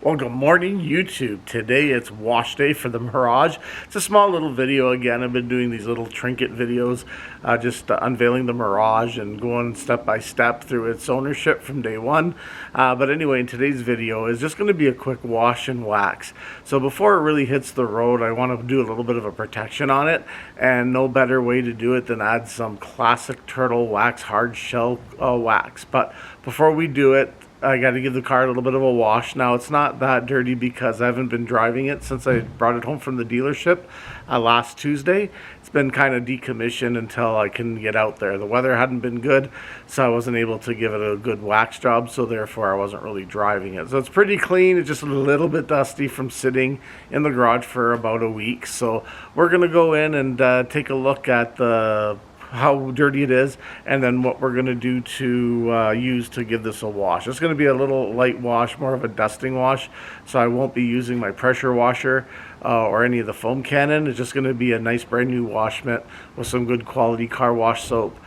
Well, good morning, YouTube. Today it's wash day for the Mirage. It's a small little video. Again, I've been doing these little trinket videos, just unveiling the Mirage and going step by step through its ownership from day one. But anyway, in today's video is just going to be a quick wash and wax. So before it really hits the road, I want to do a little bit of a protection on it, and no better way to do it than add some classic turtle wax, hard shell wax. But before we do it, I got to give the car a little bit of a wash. Now, it's not that dirty because I haven't been driving it since I brought it home from the dealership last Tuesday. It's been kind of decommissioned until I can get out there. The weather hadn't been good, so I wasn't able to give it a good wax job, so therefore I wasn't really driving it. So it's pretty clean. It's just a little bit dusty from sitting in the garage for about a week. So we're going to go in and take a look at how dirty it is, and then what we're going to do to use to give this a wash. It's going to be a little light wash, more of a dusting wash, so I won't be using my pressure washer or any of the foam cannon. It's just going to be a nice brand new wash mitt with some good quality car wash soap.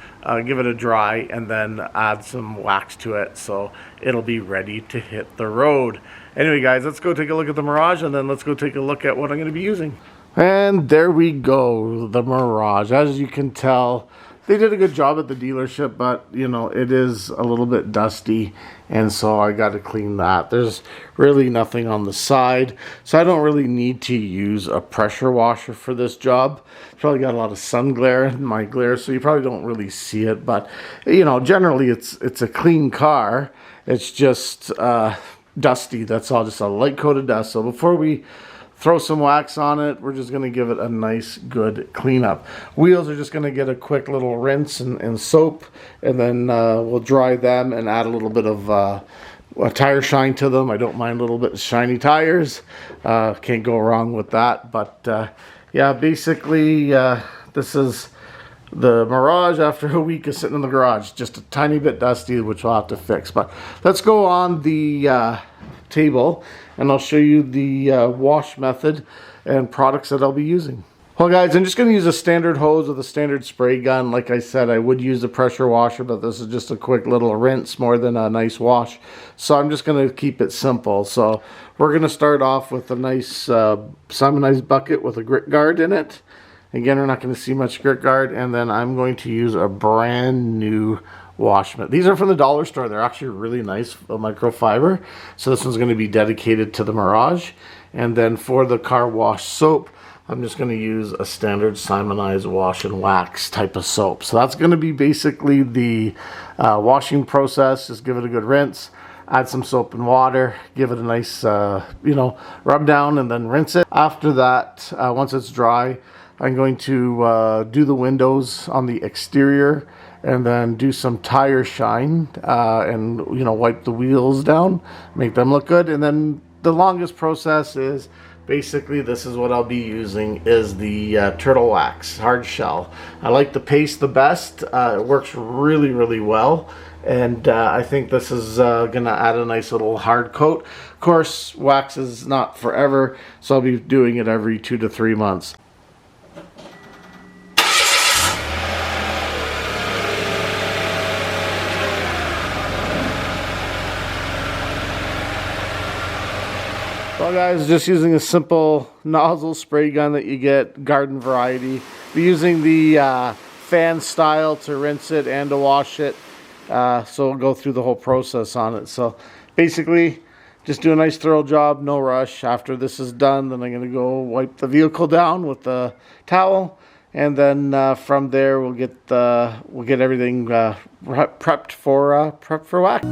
Give it a dry and then add some wax to it so it'll be ready to hit the road. Anyway guys, let's go take a look at the Mirage, and then let's go take a look at what I'm going to be using. And there we go, the Mirage. As you can tell, they did a good job at the dealership, but you know, it is a little bit dusty, and so I got to clean that. There's really nothing on the side, so I don't really need to use a pressure washer for this job. Probably got a lot of sun glare in my glare, so you probably don't really see it, but you know, generally it's a clean car. It's just dusty. That's all, just a light coat of dust. So before we throw some wax on it, we're just going to give it a nice good cleanup. Wheels are just going to get a quick little rinse and soap, and then we'll dry them and add a little bit of a tire shine to them. I don't mind a little bit of shiny tires. Can't go wrong with that. But yeah, basically this is the Mirage after a week of sitting in the garage. Just a tiny bit dusty, which we'll have to fix. But let's go on the table and I'll show you the wash method and products that I'll be using. Well guys, I'm just going to use a standard hose with a standard spray gun. Like I said, I would use a pressure washer, but this is just a quick little rinse more than a nice wash. So I'm just going to keep it simple. So we're going to start off with a nice Simonized bucket with a grit guard in it. Again, we're not going to see much grit guard, and then I'm going to use a brand new wash mitt. These are from the dollar store. They're actually really nice, microfiber. So this one's going to be dedicated to the Mirage. And then for the car wash soap, I'm just going to use a standard Simonized wash and wax type of soap. So that's going to be basically the washing process. Just give it a good rinse, add some soap and water, give it a nice rub down, and then rinse it. After that, once it's dry, I'm going to do the windows on the exterior, and then do some tire shine and wipe the wheels down, make them look good. And then the longest process is basically, this is what I'll be using, is the turtle wax hard shell. I like the paste the best. It works really well, and I think this is gonna add a nice little hard coat. Of course, wax is not forever, so I'll be doing it every 2 to 3 months. Well guys, just using a simple nozzle spray gun that you get, garden variety. Be using the fan style to rinse it and to wash it. So we'll go through the whole process on it. So basically, just do a nice thorough job, no rush. After this is done, then I'm going to go wipe the vehicle down with the towel. And then from there, we'll get everything prepped for wax.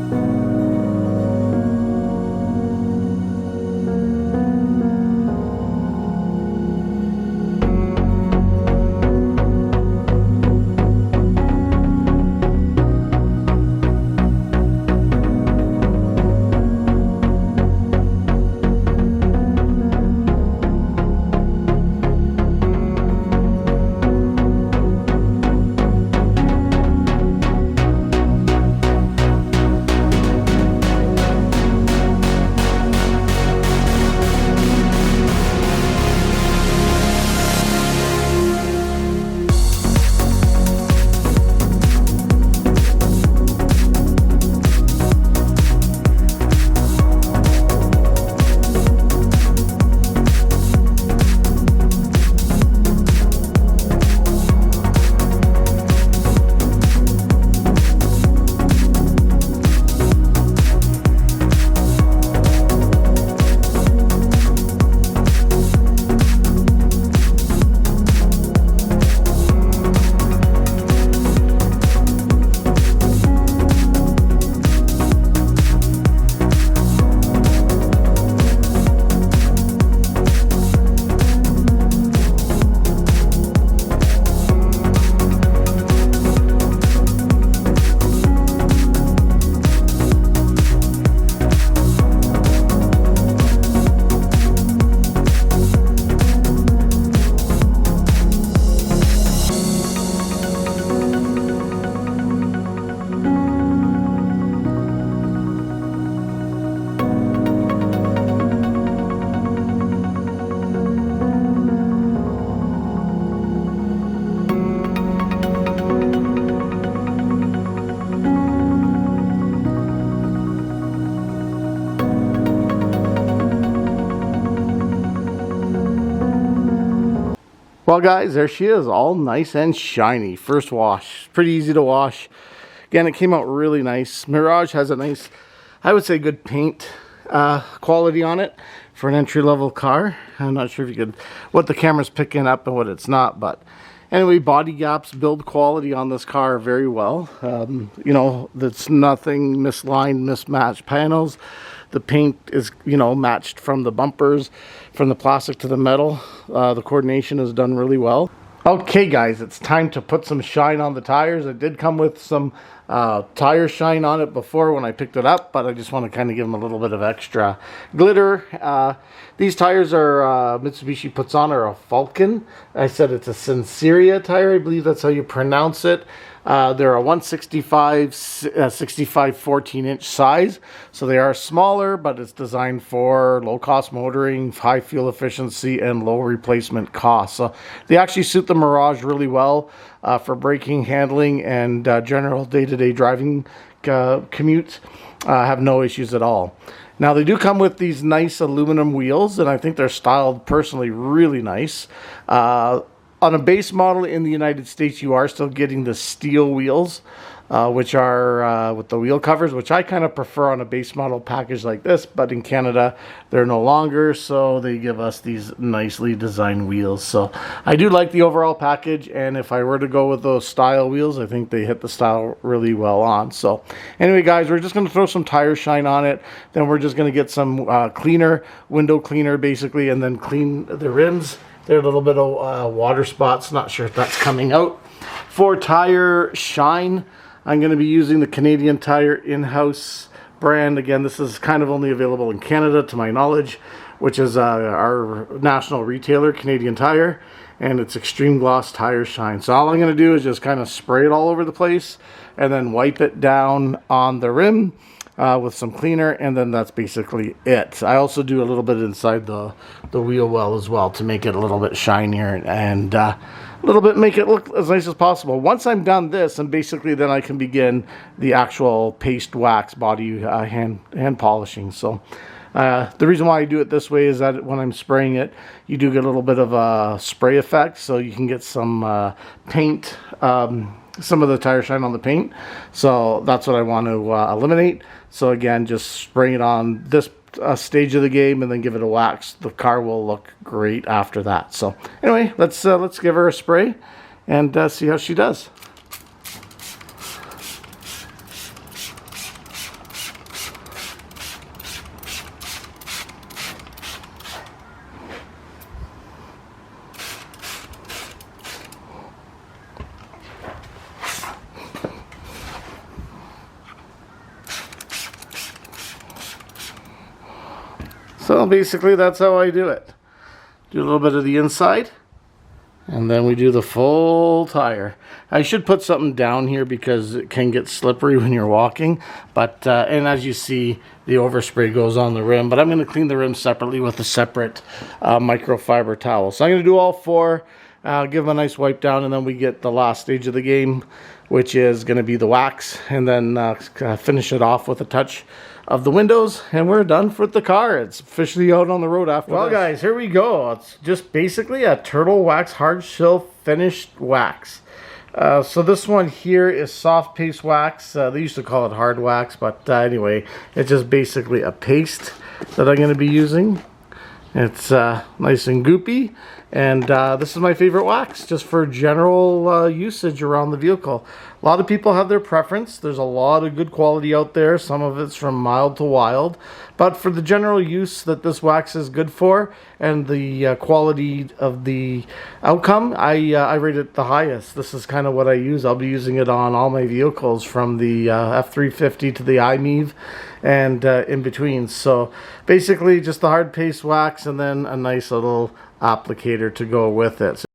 Well guys, there she is, all nice and shiny. First wash, pretty easy to wash. Again, it came out really nice. Mirage has a nice, I would say, good paint quality on it for an entry-level car. I'm not sure if you could, what the camera's picking up and what it's not, but anyway, body gaps, build quality on this car very well. You know, that's nothing mislined, mismatched panels. The paint is, you know, matched from the bumpers, from the plastic to the metal. The coordination is done really well. Okay guys, it's time to put some shine on the tires. It did come with some tire shine on it before when I picked it up, but I just want to kind of give them a little bit of extra glitter. These tires are Mitsubishi puts on are a Falcon. I said it's a Sinceria tire, I believe that's how you pronounce it. They're a 165 65 14-inch size, so they are smaller, but it's designed for low-cost motoring, high fuel efficiency, and low replacement cost. So they actually suit the Mirage really well for braking, handling, and general day-to-day driving commute. Have no issues at all. Now they do come with these nice aluminum wheels, and I think they're styled personally really nice. On a base model in the United States, you are still getting the steel wheels, which are with the wheel covers, which I kind of prefer on a base model package like this. But in Canada, they're no longer, so they give us these nicely designed wheels. So I do like the overall package, and if I were to go with those style wheels, I think they hit the style really well on. So anyway, guys, we're just going to throw some tire shine on it. Then we're just going to get some cleaner, window cleaner basically, and then clean the rims. There are a little bit of water spots. Not sure if that's coming out. For tire shine, I'm going to be using the Canadian Tire in-house brand. Again, this is kind of only available in Canada, to my knowledge, which is our national retailer, Canadian Tire, and it's Extreme Gloss Tire Shine. So all I'm going to do is just kind of spray it all over the place and then wipe it down on the rim with some cleaner, and then that's basically it. I also do a little bit inside the wheel well as well to make it a little bit shinier and a little bit make it look as nice as possible. Once I'm done this, and basically then I can begin the actual paste wax body hand polishing. So the reason why I do it this way is that when I'm spraying it, you do get a little bit of a spray effect, so you can get some paint, some of the tire shine on the paint. So that's what I want to eliminate. So again, just spraying it on this stage of the game and then give it a wax. The car will look great after that. So anyway, let's give her a spray and see how she does. So basically that's how I do it. Do a little bit of the inside, and then we do the full tire. I should put something down here because it can get slippery when you're walking, but and as you see, the overspray goes on the rim, but I'm going to clean the rim separately with a separate microfiber towel. So I'm going to do all four, give them a nice wipe down, and then we get the last stage of the game, which is going to be the wax, and then finish it off with a touch of the windows, and we're done for the car. It's officially out on the road after this. Guys, here we go. It's just basically a turtle wax hard shell finished wax. So this one here is soft paste wax. They used to call it hard wax, but anyway, it's just basically a paste that I'm going to be using. It's nice and goopy, and this is my favorite wax just for general usage around the vehicle. A lot of people have their preference. There's a lot of good quality out there. Some of it's from mild to wild, but for the general use that this wax is good for and the quality of the outcome, I rate it the highest. This is kind of what I use. I'll be using it on all my vehicles, from the F350 to the iMeave and in between. So basically just the hard paste wax and then a nice little applicator to go with it.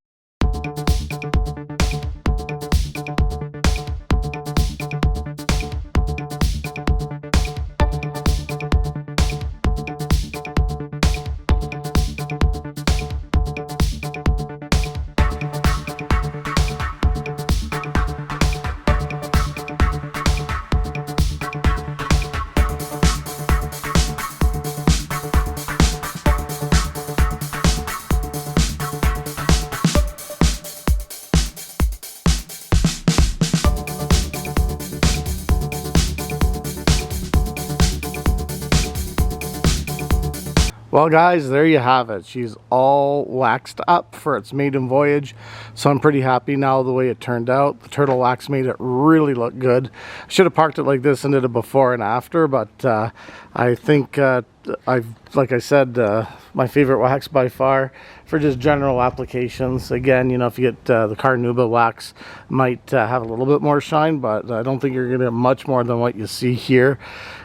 Well guys, there you have it. She's all waxed up for its maiden voyage, so I'm pretty happy now the way it turned out. The turtle wax made it really look good. I should have parked it like this and did a before and after, but I think like I said, my favorite wax by far for just general applications. Again, you know, if you get the Carnauba wax, might have a little bit more shine, but I don't think you're gonna get much more than what you see here.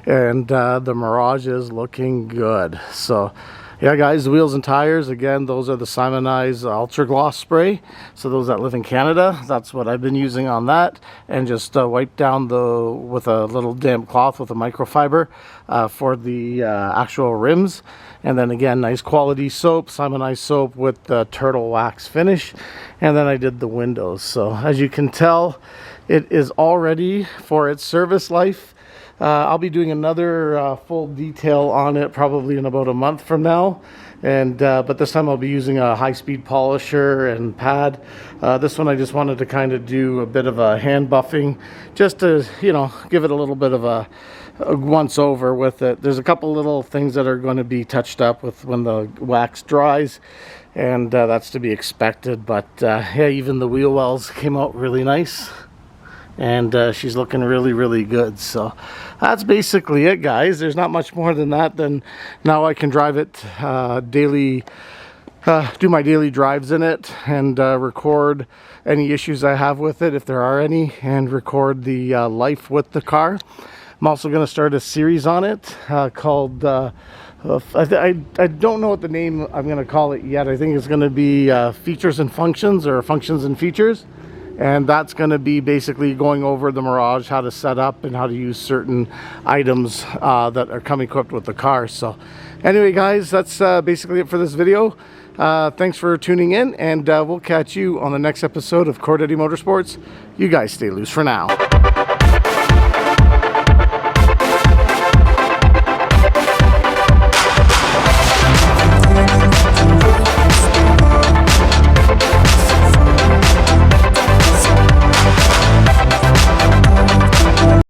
And the Mirage is looking good. So yeah guys, the wheels and tires, again, those are the Simonized Ultra Gloss spray. So those that live in Canada, that's what I've been using on that, and just wipe down with a little damp cloth with a microfiber for the actual rims. And then again, nice quality soap, Simonized soap with the turtle wax finish. And then I did the windows. So as you can tell, it is all ready for its service life. I'll be doing another full detail on it probably in about a month from now, and but this time I'll be using a high-speed polisher and pad. This one I just wanted to kind of do a bit of a hand buffing, just to, you know, give it a little bit of a once over with it. There's a couple little things that are going to be touched up with when the wax dries, and that's to be expected. But yeah, even the wheel wells came out really nice. And she's looking really good. So that's basically it, guys. There's not much more than that. Then now I can drive it daily, do my daily drives in it, and record any issues I have with it if there are any, and record the life with the car. I'm also going to start a series on it called I don't know what the name I'm going to call it yet. I think it's going to be Features and Functions, or Functions and Features. And that's going to be basically going over the Mirage, how to set up and how to use certain items that are come equipped with the car. So anyway guys, that's basically it for this video. Thanks for tuning in, and we'll catch you on the next episode of Cordetti Motorsports. You guys stay loose for now.